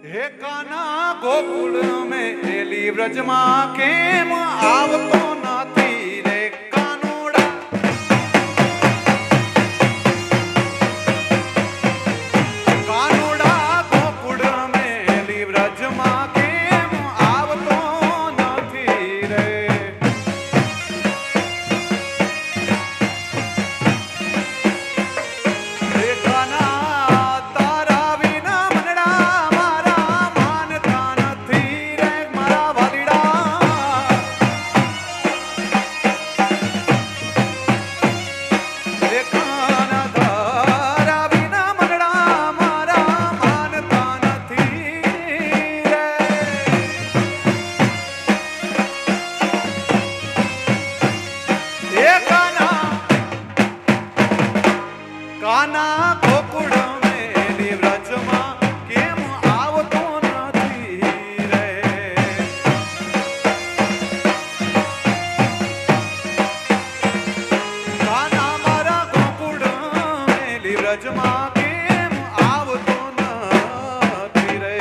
હે કાના ગોકુળ મેં એલી વ્રજમાં કેમ આવતો નથી રે કાનુડા. કાનુડા ગોકુળ મેં એલી વ્રજમાં કેમ આવતો નથી રે. હે કાના તારા વિના મનડા મારા માનતા નથી રે મારા વાલીડા. હે કાના તારા વિના મનડા મારા માનતા નથી રે. હે કાના કાના ગોકુળ મેલી વ્રજમાં કેમ આવતો નથી રે. કાના મારા ગોકુળ મેલી વ્રજમાં કેમ આવતો નથી રે.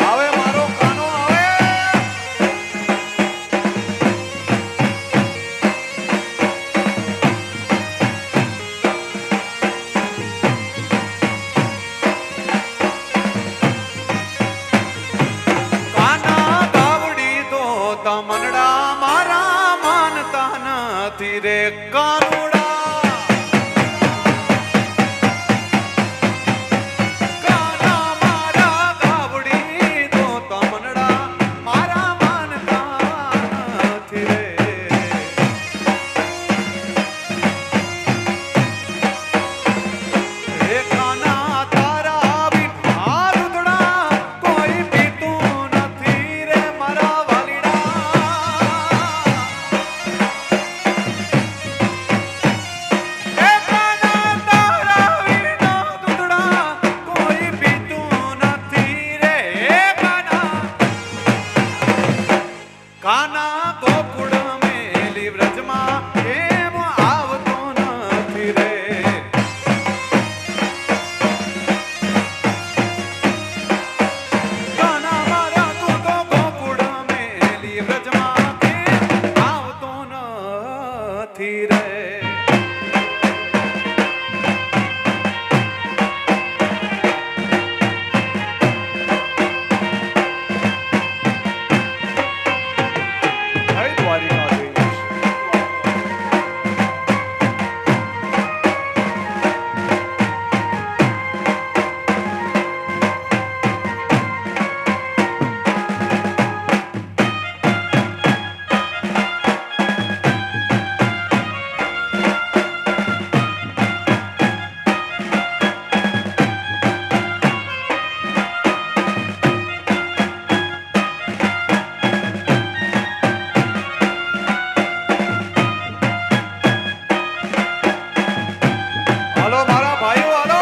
આવે મારો કાનો આવે. કાના ગાવડી તો તમનડા મારા માનતા નથી રે કાનુડા. કાના મારા ગાવડી તો તમનડા મારા માનતા નથી રે. હે કાના તારા વિના દૂધડા કોઈ પીતું નથી રે મારા વાલીડા. હે કાના તારા વિના દૂધડા કોઈ પીતું નથી રે. હે કાના ગોકુળ મેલી વ્રજમાં કેમ આવતો નથી રે. કાના મારા તું તો ગોકુળ મેલી વ્રજમાં કેમ આવતો નથી રે. હે દ્વારિકાધીશ. હાલો મારા ભાઈઓ હાલો.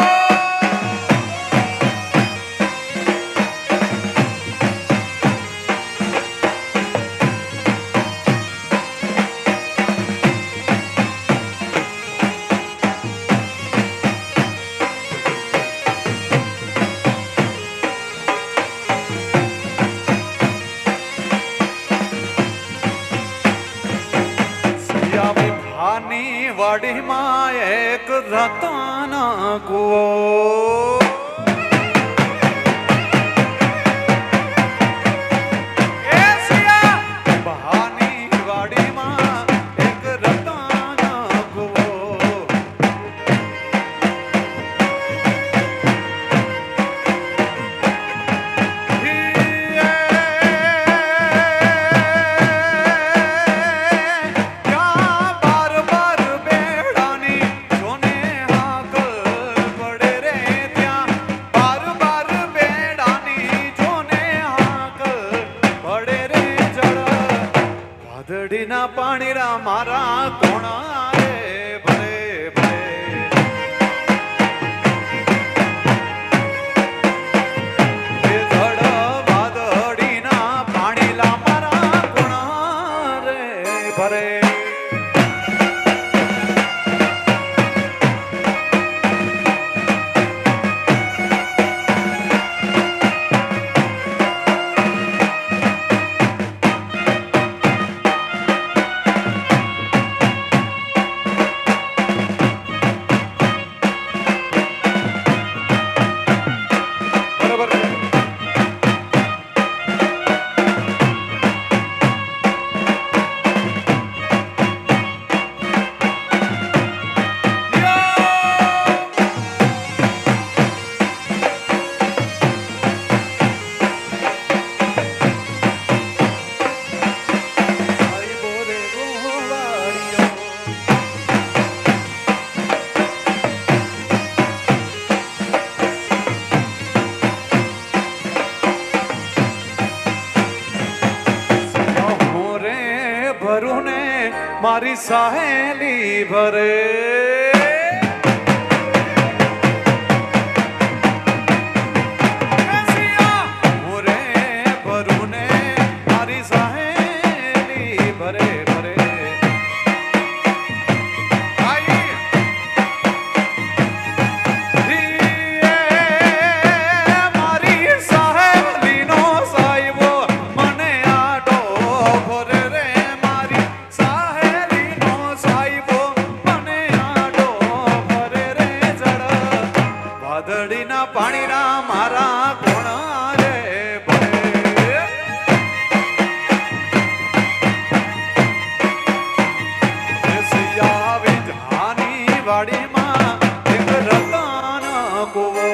સિયા વિભાની વાડીમાં એક રતન કૂવો. એ સિયા વિભાની વાડીમાં એક રતન કૂવો. હી પાણીરા મારા કોણા રે ભરે ભરે એ ધડ વાદળીના પાણીલા મારા કોણા રે ભરે ભરું ને મારી સહેલી ભરે વાદળીના પાણીના મારા કોણા રે ભરે સિયા વિધાની વાડીમાં એક રતન કુવો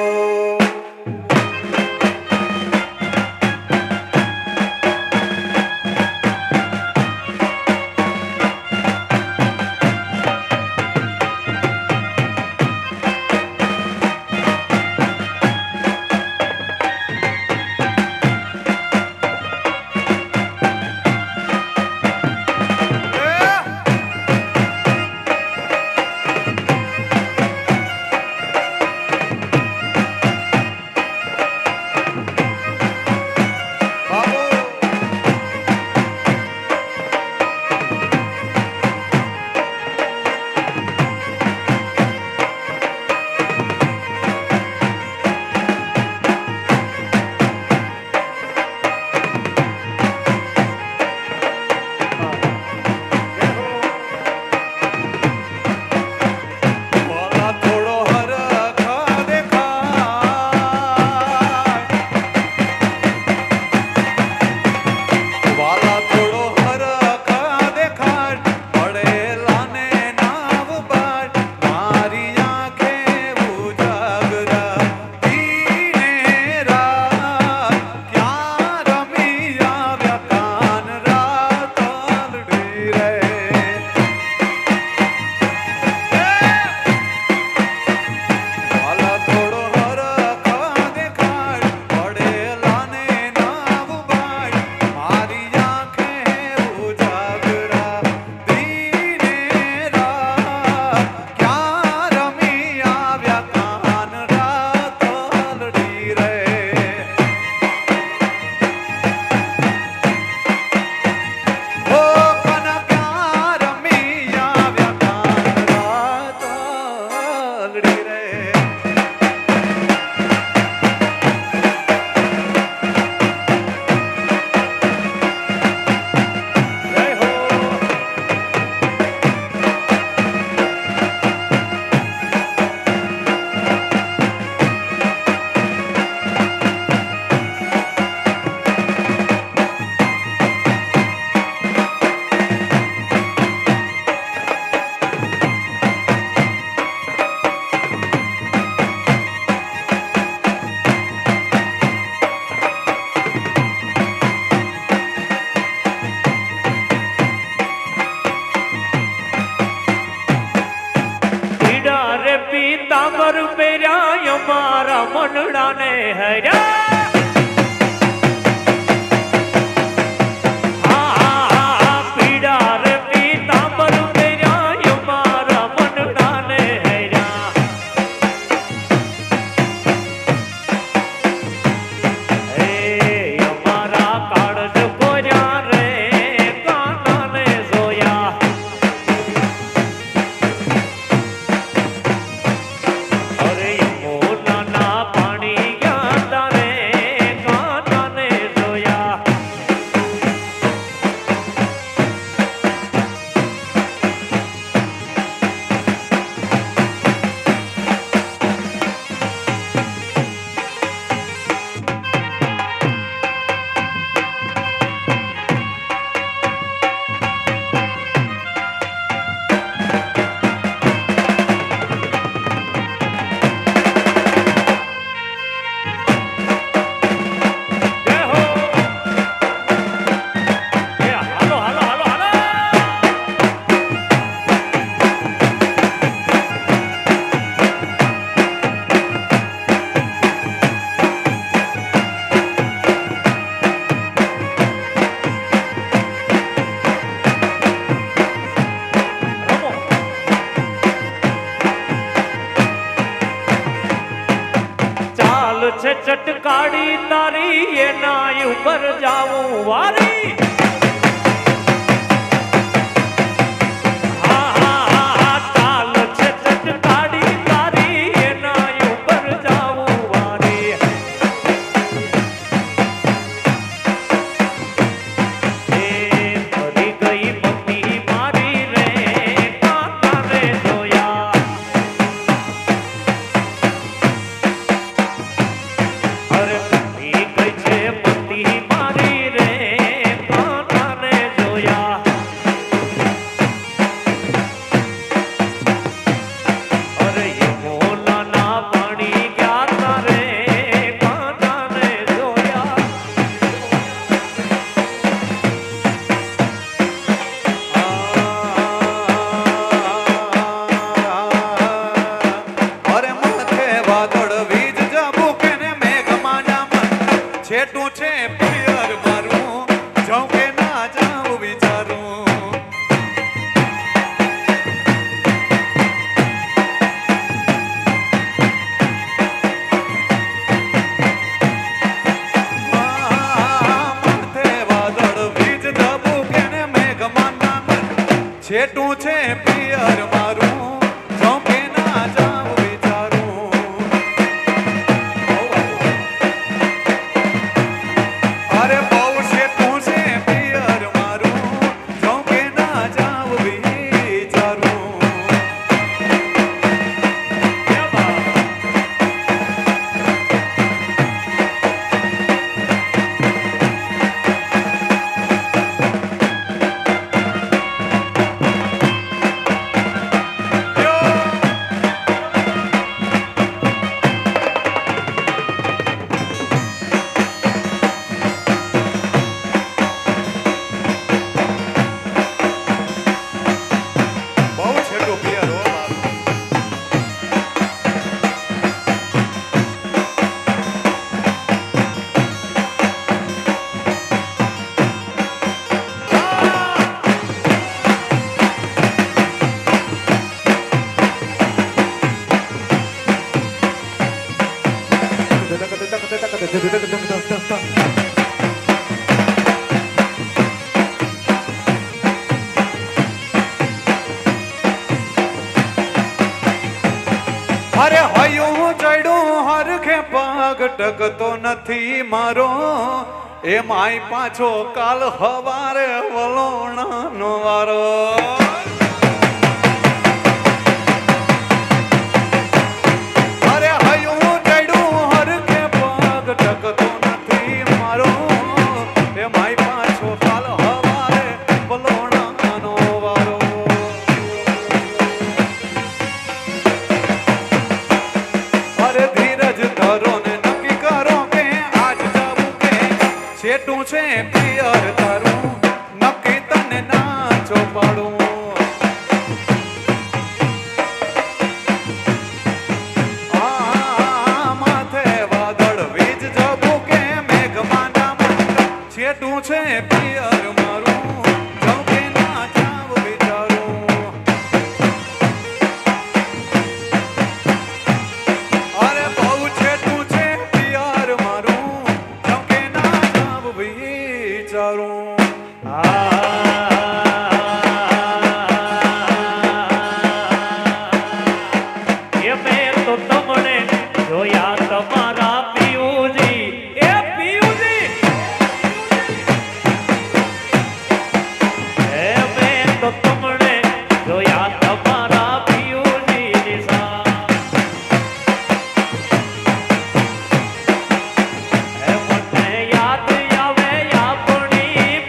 પીતાંબર પહેર્યા મારા મનડાને હર્યા પીડા રે એના ઉપર જાવું વારી છેટું છે પિયર મારું જાઉં કે ના જાઉં વિચારું માથે વાદળ વીજ ધબૂકે ને મેઘમાના છેટું છે પિયર મારું જાઉં કે ના જાઉં વિચારું અરે બહુ છેટું છે પિયર મારું જાઉં કે ના જાઉં વિચારું બહુ છેટું પિયર હો મારું અરે હયું ચડ્યું હરખે પગ ટકતો નથી મારો એ માય પાછો કાલ હવારે વલોણાનો વારો અરે હયું ચડ્યું હરખે પગ ટકતો નથી મારો એ માય પાછો કાલ હવારે વલોણાનો વારો અરે ધીરજ ધરો ને નક્કી કરો કે આજ જાવું કે છેટું છે પિયર તારું નક્કી તને ના ચોપાડું માથે વાદળ વીજ જબું કે મેઘમાના છેટું છે પિયર મારું જાઉં કે ના જાઉં વિચારું અરે બહુ છેટું છે પિયર મારું જાઉં કે ના જાઉં વિચારું એ મેં તો તમને જોયા તમારા પિયુજી એ પિયુજી એ મેં તો તમને જોયા તમારા પિયુજી નિશા એ મને યાદ આવે આપણી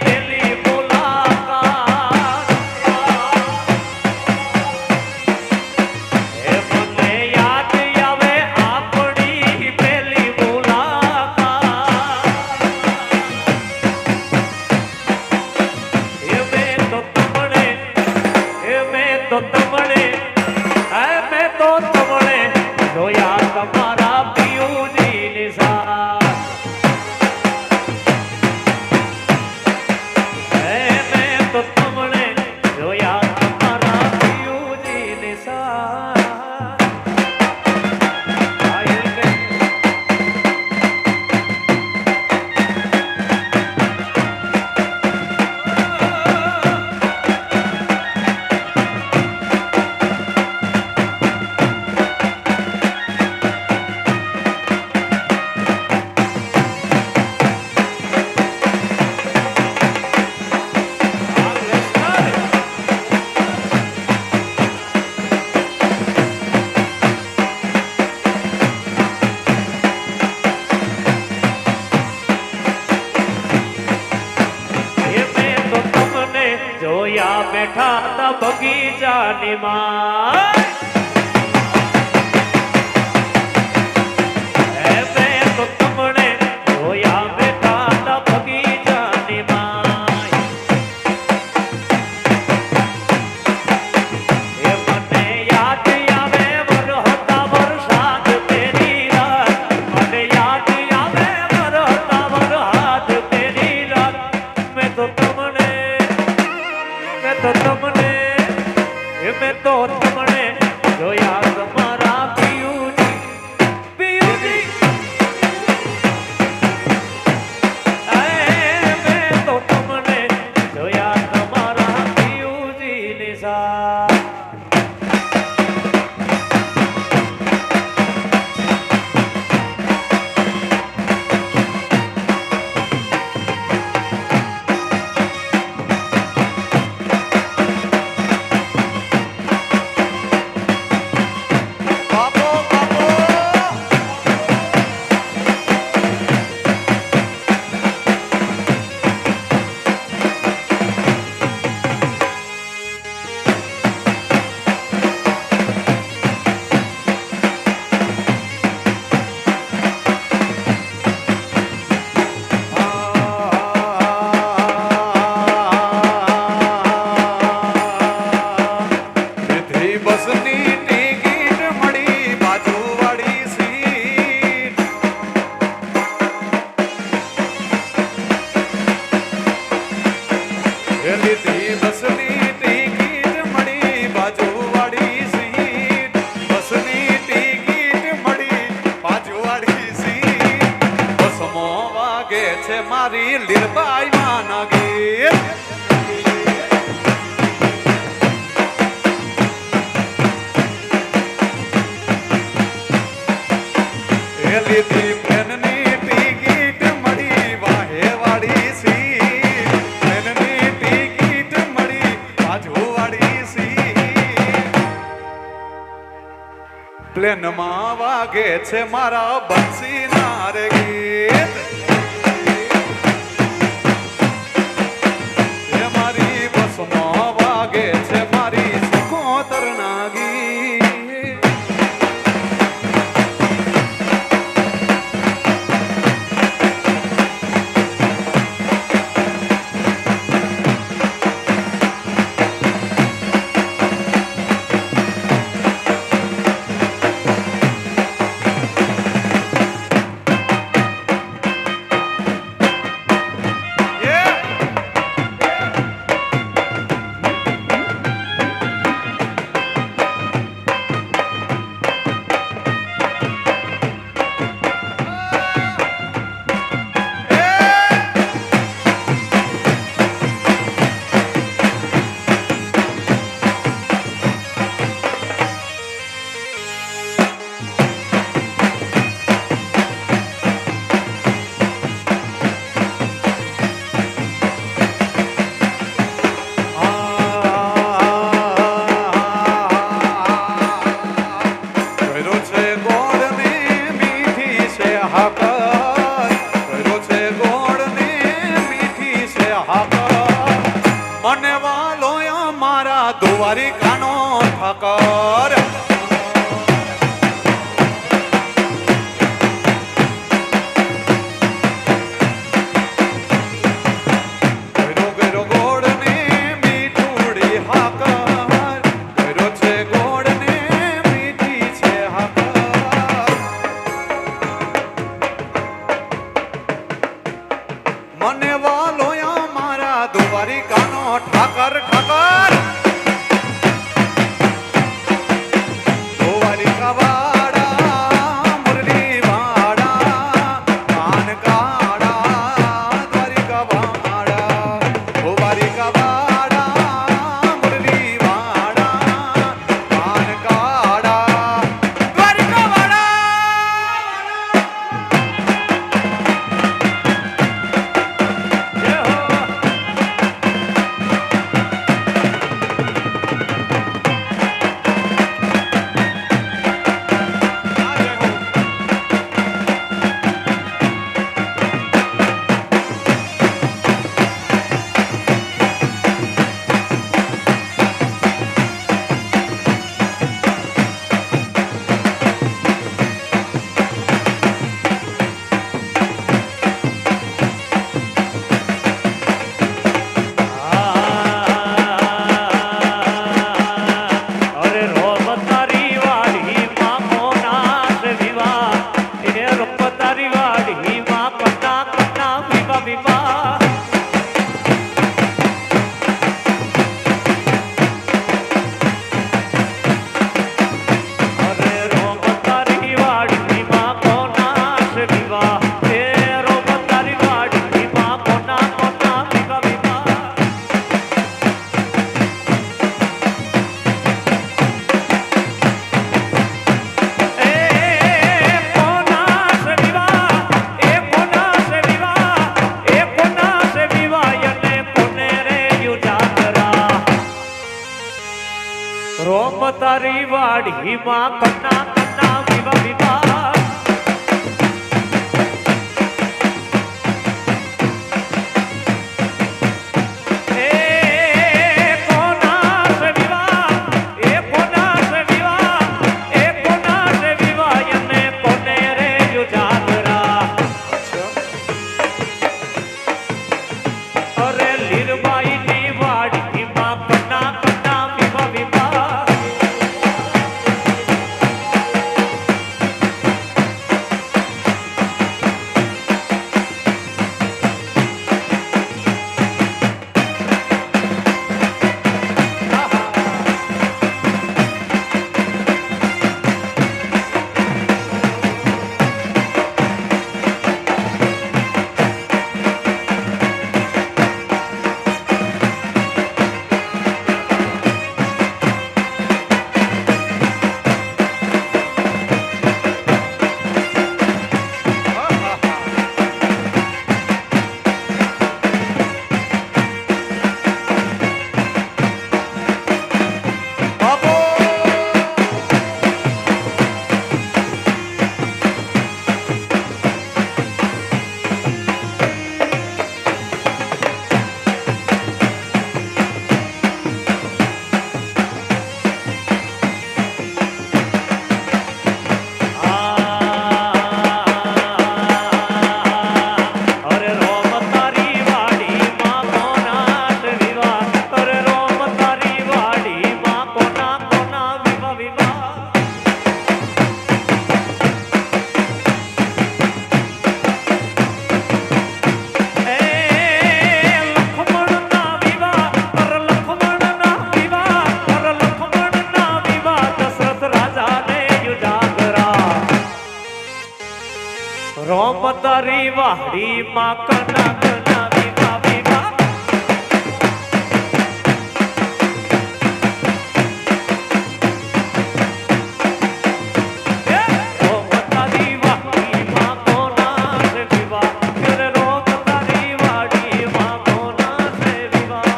જોયા બેઠા તા બગીચાની માં એ મેં તો તમને જોયા બેઠા તા બગીચાની માં એ મને યાદ આવે વરહતા વરસાદ તેરી રાત મને યાદ આવે વરહતા વરસાદ તેરી રાત મેં તો તમને જોયા તમારા પિયુજી પિયુજી મેં તો તમને જોયા તમારા પિયુજી નિશા બાપો બાપો વિધિ બસની ટિકિટ મળી બાજુવાળી સીટ એ લીધી બસની ટિકિટ મળી બાજુવાળી સીટ બસની ટિકિટ મળી બાજુવાળી સીટ બસમાં વાગે છે મારી લીરબાઈ માના ગીત એ લીધી ટ્રેનની ટિકિટ મળી વાહેવાળી સીટ ટ્રેનની ટિકિટ મળી બાજુવાળી સીટ પ્લેનમાં વાગે છે મારા બંસીના રે ગીત એ મારી બસમાં વાગે છે મારી સિકોતરના ગીત મને વાલો મારા દ્વારિકાનો ઠાકર મને વાલો મારા દ્વારિકાનો ઠાકર ઠાકર દ્વારિકા વાડા મુરલી વાડા કાન કાડા દ્વારિકા વાડા દ્વારિકા વાડા મુરલી વાડા કાન કાડા દ્વારિકા વાડા વાડીમાં કન્ના કન્ના વિવા વિવા રોમ તારી વાડીમાં કના કના વિવા વિવા રોમ તારી વાડીમાં કોના સે વિવા કરે રોમ તારી વાડીમાં કોના સે વિવા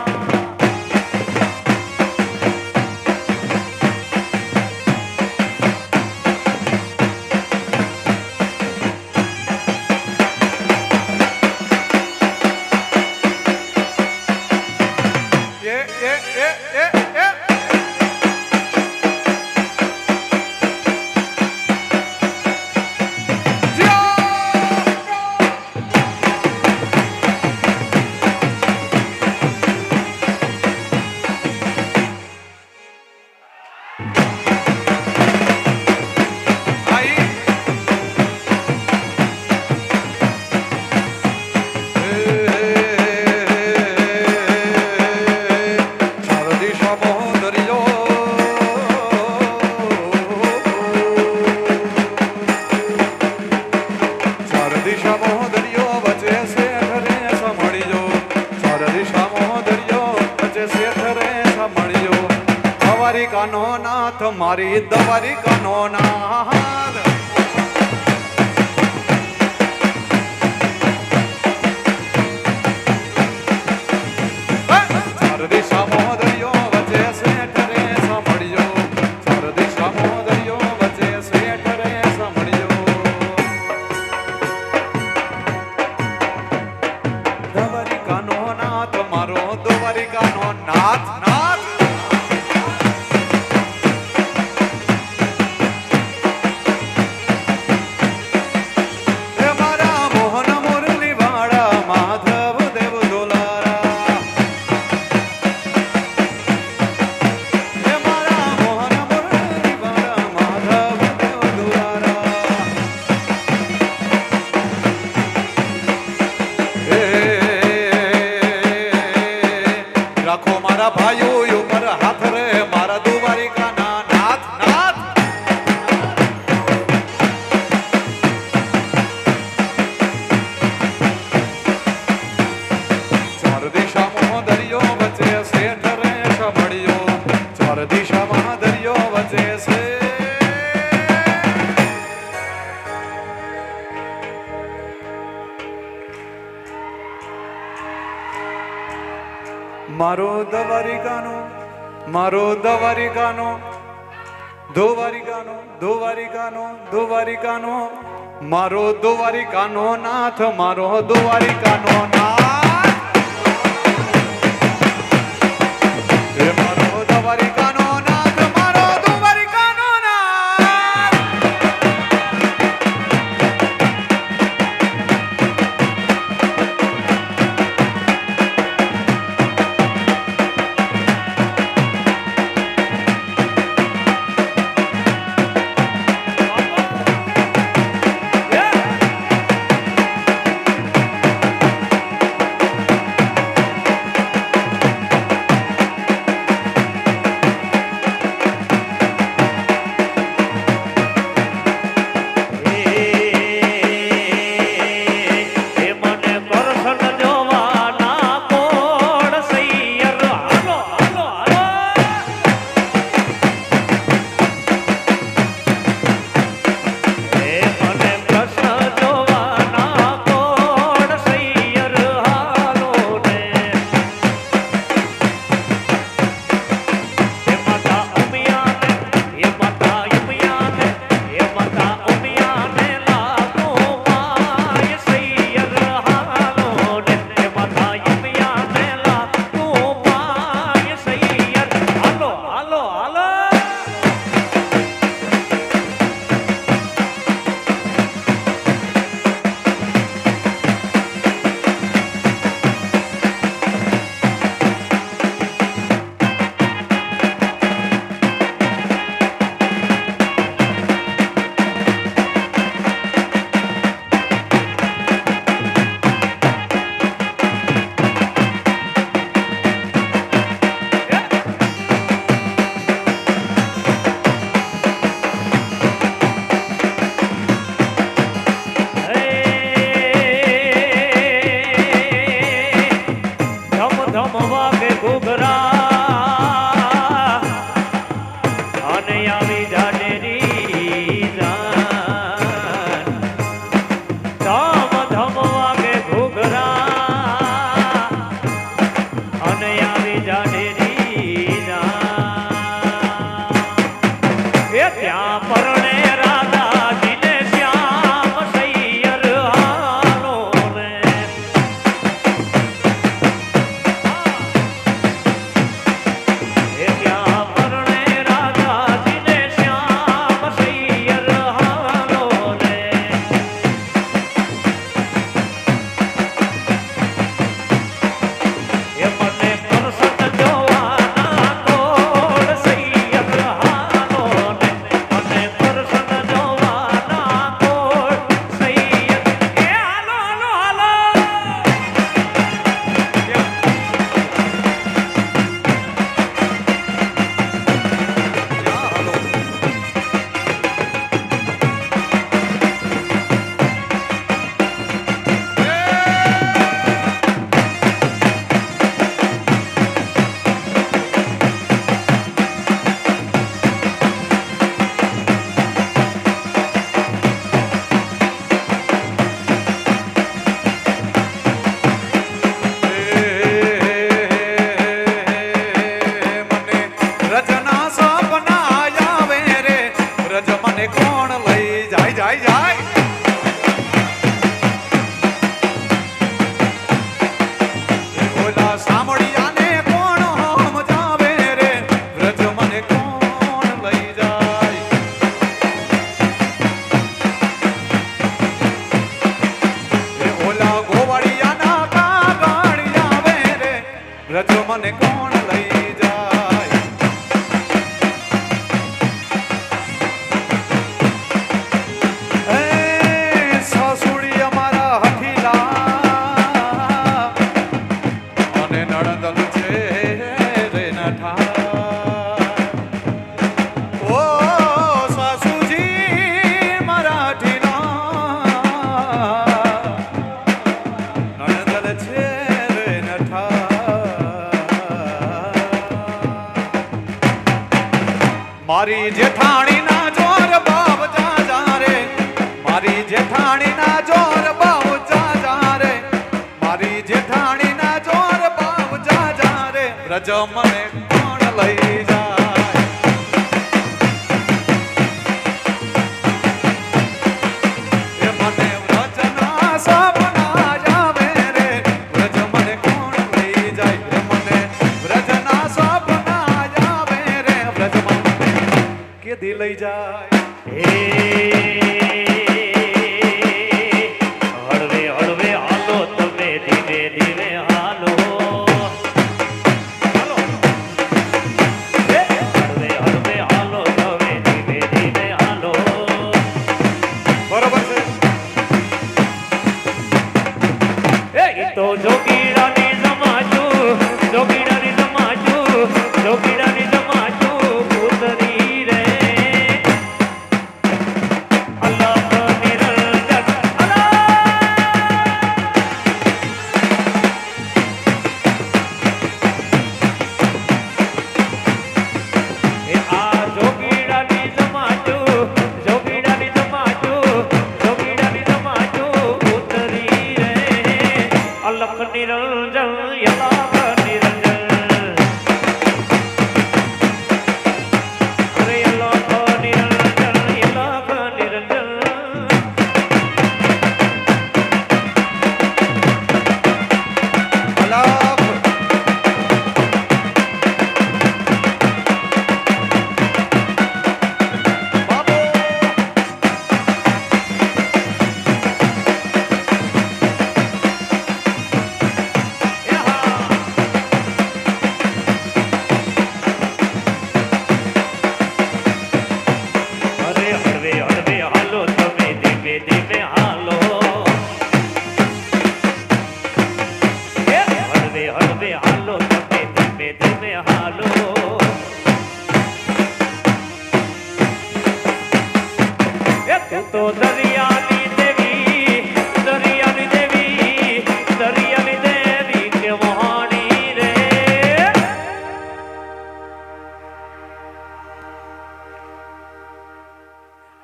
દ્વારિકાનો નાથ મારી દ્વારિકાનો નાથ ચાર દિશામાં દરિયો વચ્ચે શેઠ રે સાંભળ્યો ચાર દિશામાં દરિયો વચ્ચે શેઠ રે સાંભળ્યો દ્વારિકાનો નાથ મારો દ્વારિકાનો નાથ નાથ મારો દ્વારિકાનો દ્વારિકાનો દ્વારિકાનો દ્વારિકાનો મારો દ્વારિકાનો નાથ મારો દ્વારિકાનો નાથ એ મારો દ્વારિકાનો નાથ મારો દ્વારિકાનો નાથ મને કોણ લઈ જાય? એ સાસુડી અમારા હઠીલા અને નણંદલ છે રે નઠા. ઓ સાસુજી મારા હઠીલા નણંદલ છે રે નઠા. મારી જેઠાણી ના જોર બાવ જા રે, મારી જેઠાણી ના જોર બાવ જા રે, મારી જેઠાણી ના જોર બાવ જા રે. રજ મને કોણ લઈ જાય? દીદી લઈ જાય. હળવે હળવે હાલો તમે ધીમે ધીમે હાલો હળવે હળવે હાલો તમે ધીમે ધીમે હાલો. બરોબર છે. એ તો જોગીડાની સમાજુ જોગીડાની સમાજુ જોગીડાની સમાજુ ઉતરી રે અલગ નિરંજન એ આ જોગીડાની સમાજુ જોગીડાની સમાજુ જોગીડાની સમાજુ ઉતરી રે અલખ નિરંજન યલાખ નિરંજન અરે યલાખ નિરંજન યલાખ નિરંજન અલાપ. બાબો. અરે હળવે હળવે હાલો તમે ધીમે ધીમે હાલો એ હળવે હળવે હાલો તમે ધીમે ધીમે હાલો એ તું તો દરિયાની દેવી દરિયાની દેવી દરિયાની દેવી કે વહાણી રે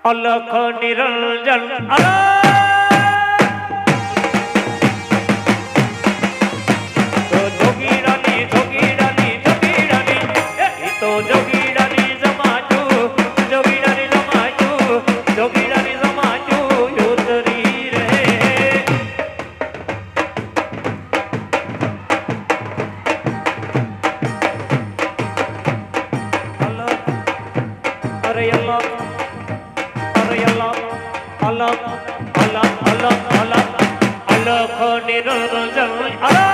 અલખ નિરંજન તો જોગીડાની જોગીડાની જોગીડાની એ તો જોગીડાની સમાજુ જોગીડાની સમાજુ જોગીડાની સમાજુ ઉતરી રે અલખ અરે અલખ અલગ અલગ અલગ અલગ અલગ નિરંજન અલગ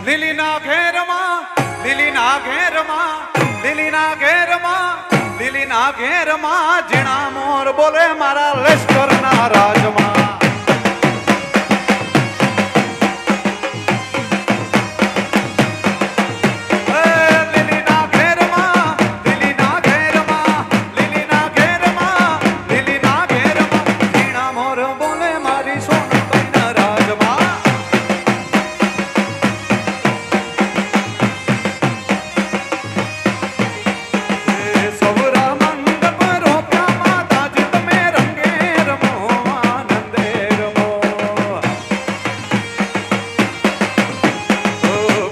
લીલીના ઘેરમાં લીલીના ઘેરમાં લીલીના ઘેરમાં લીલીના ઘેરમાં ઝીણા મોર બોલે મારા લશ્કરના રાજમાં. એ લીલીના ઘેરમાં લીલીના ઘેરમાં લીલીના ઘેરમાં લીલીના ઘેરમાં ઝીણા મોર બોલે મારી સોનબાઈના રાજમાં. સવરા મંડપ રોપ્યા માતાજી તમે રંગે રમો આનંદે રમો.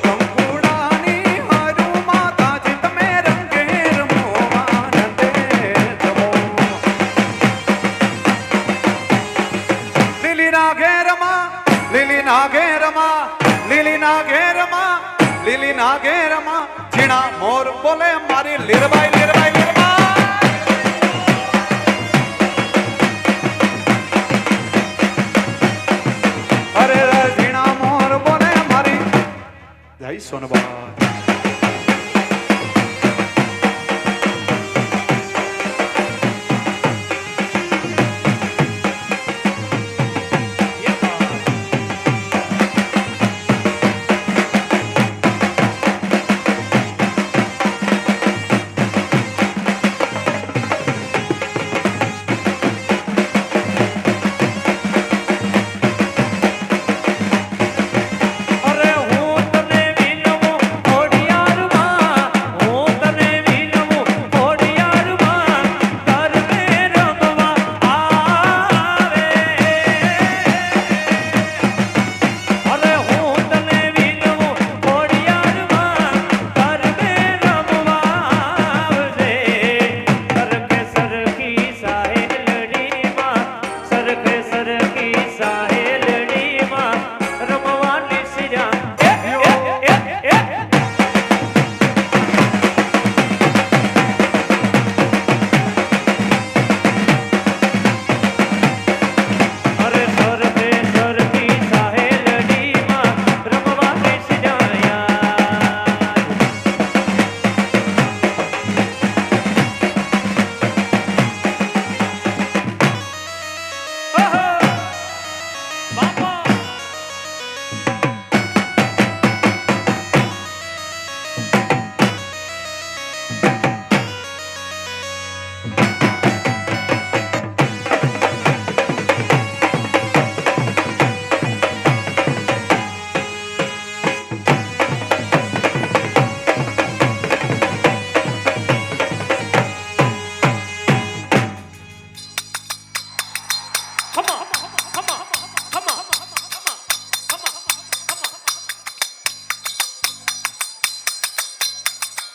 કંકુડાની હારું માતાજી તમે રંગે રમો આનંદે રમો. લીલીના ઘેરમાં લીલીના ઘેરમાં લીલીના ઘેરમાં લીલીના ઘેરમાં ઝીણા મોર બોલે મારી લીરબાઈ લીરબાઈ લીરબાઈ. અરે ઝીણા મોર બોલે મારી જય સોનબાઈ. અરે હું તને વિનવું થોડી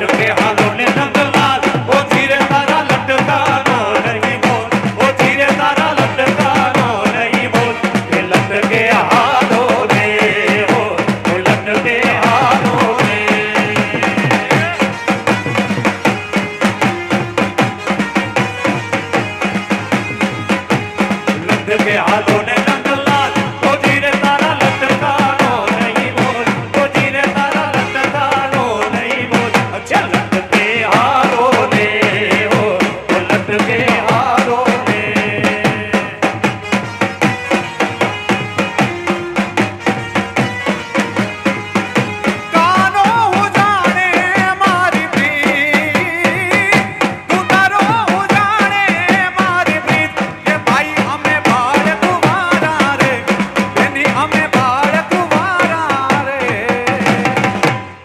લટકે હાલો ને નંદલાલ ઓ ધીરે તારા લટકાનો નહીં બોલ ઓ ધીરે તારા લટકાનો નહીં બોલ એ લટકે હાલો ને ઓ લટકે હાલો ને લટકે હાલો ને નંદલાલ ઓ ધીરે તારા લટકાનો નહીં બોલ ઓ ધીરે તારા લટકાનો નહીં બોલ અચ્છા લટકે હાલો ને ઓ લટકે હાલો ને કાનો હું જાણે મારી પ્રીત તું તારો હું જાણે મારી પ્રીત કે ભાઈ અમે બાળ કુંવારા રે એની અમે બાળ કુંવારા રે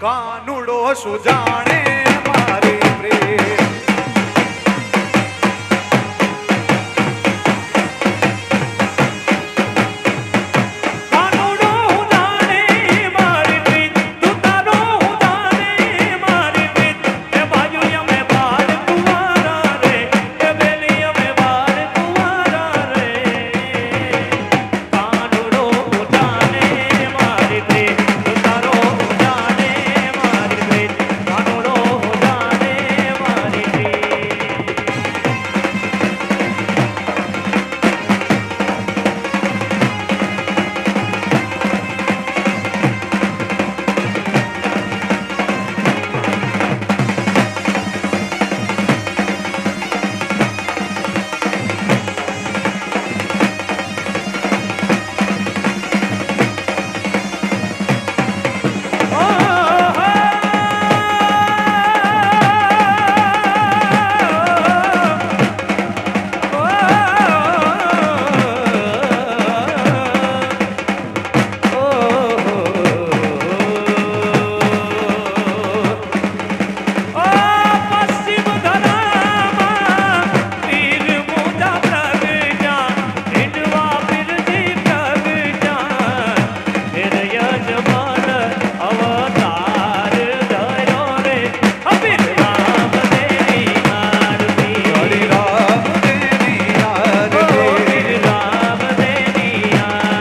કાનુડો શું જાણે મારી પ્રીત કાનુડો હું જાણે મારી પ્રીત તું તારો હું જાણે મારી પ્રીત એ બાજુ અમે બાળ કુંવારા રે એ બેલી અમે બાળ કુંવારા રે કાનુડો હું જાણે મારી પ્રીત તું તારો હું જાણે મારી પ્રીત કાનુડો હું જાણે મારી પ્રીત પશ્ચિમ ધરામાં પીર મોટા પ્રગટા હિંડવા પીરજી પ્રગટા ફેર યજમાન અવતાર ધર્યો રે અબીર રામ દેવી આરતી હરિ રામ દેવી આરતી અબીર રામ દેવી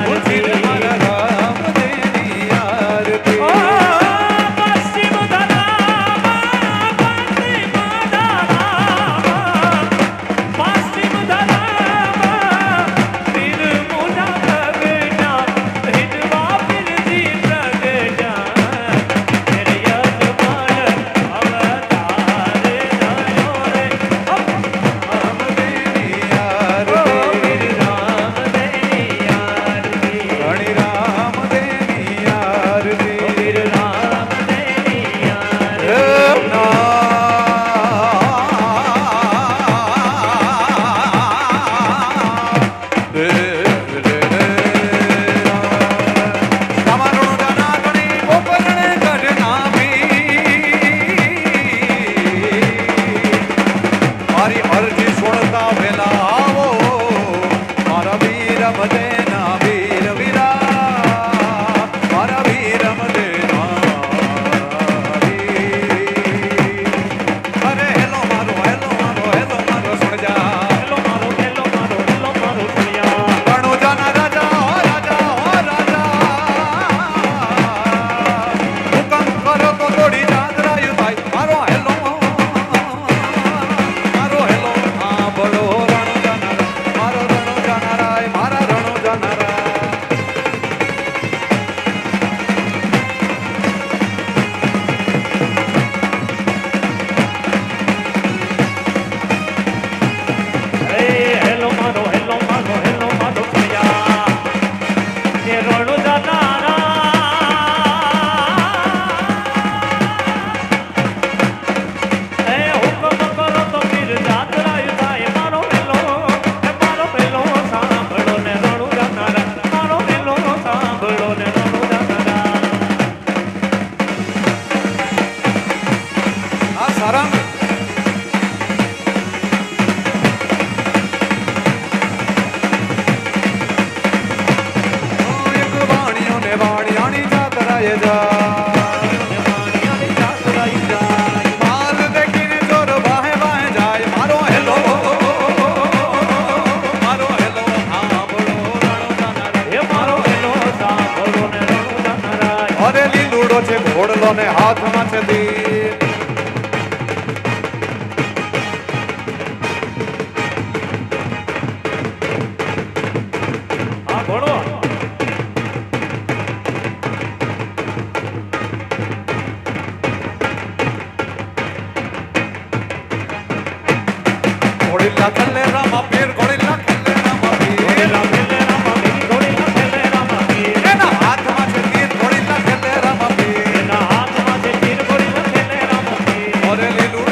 ઉઠી આરતી મારા રામ દેવી આરતી પશ્ચિમ ધરામાં પીર મોટા પ્રગટા હિંડવા પીરજી પ્રગટા ફેર યજમાન અવતાર ધર્યો રે રામ દેવી આરતી અબીર રામ દેવી આરતી હરિ રામ દેવી આરતી અબીર રામ દેવી આરતી મારી અરજી છોડતા વેલા આવો મારા વીર મદેના વીર વીરા મારા વીર મદેના અરે હેલો મારો હેલો મારો હેલો મારો સુણ જા હેલો મારો હેલો મારો હેલો મારો સુણ્યા રણુજાના રાજા હો રાજા હો રાજા હુકમ કરો તો થોડી ચાંદરાયું થાય મારો હેલો હા બોલો રણુજાના મારો રણુજાના રાય મારા રણુજાના રાય હેલો મારો હેલો મારો હેલો મારો સુણ્યા એ રણુ જાનારા એ હુકમ કરો તો પીર જાતરાય થાય મારો હેલો સાંભળો ને રણુ જાનારા મારો હેલો સાંભળો ને રણુ જાનારા આ સારંગ એક વાણીઓ ને વાણિયાણી જાતરાય જા ઘોડીલા ખેલે રામા પીર ઘોડીલા ખેલે રામા પીર ઘોડીલા ખેલે રામા પીર ઘોડીલા ખેલે રામા પીર એના હાથમાં છે તીર ઘોડીલા ખેલે રામા પીર એના હાથમાં છે તીર ઘોડીલા ખેલે રામા પીર ઓરે લીલું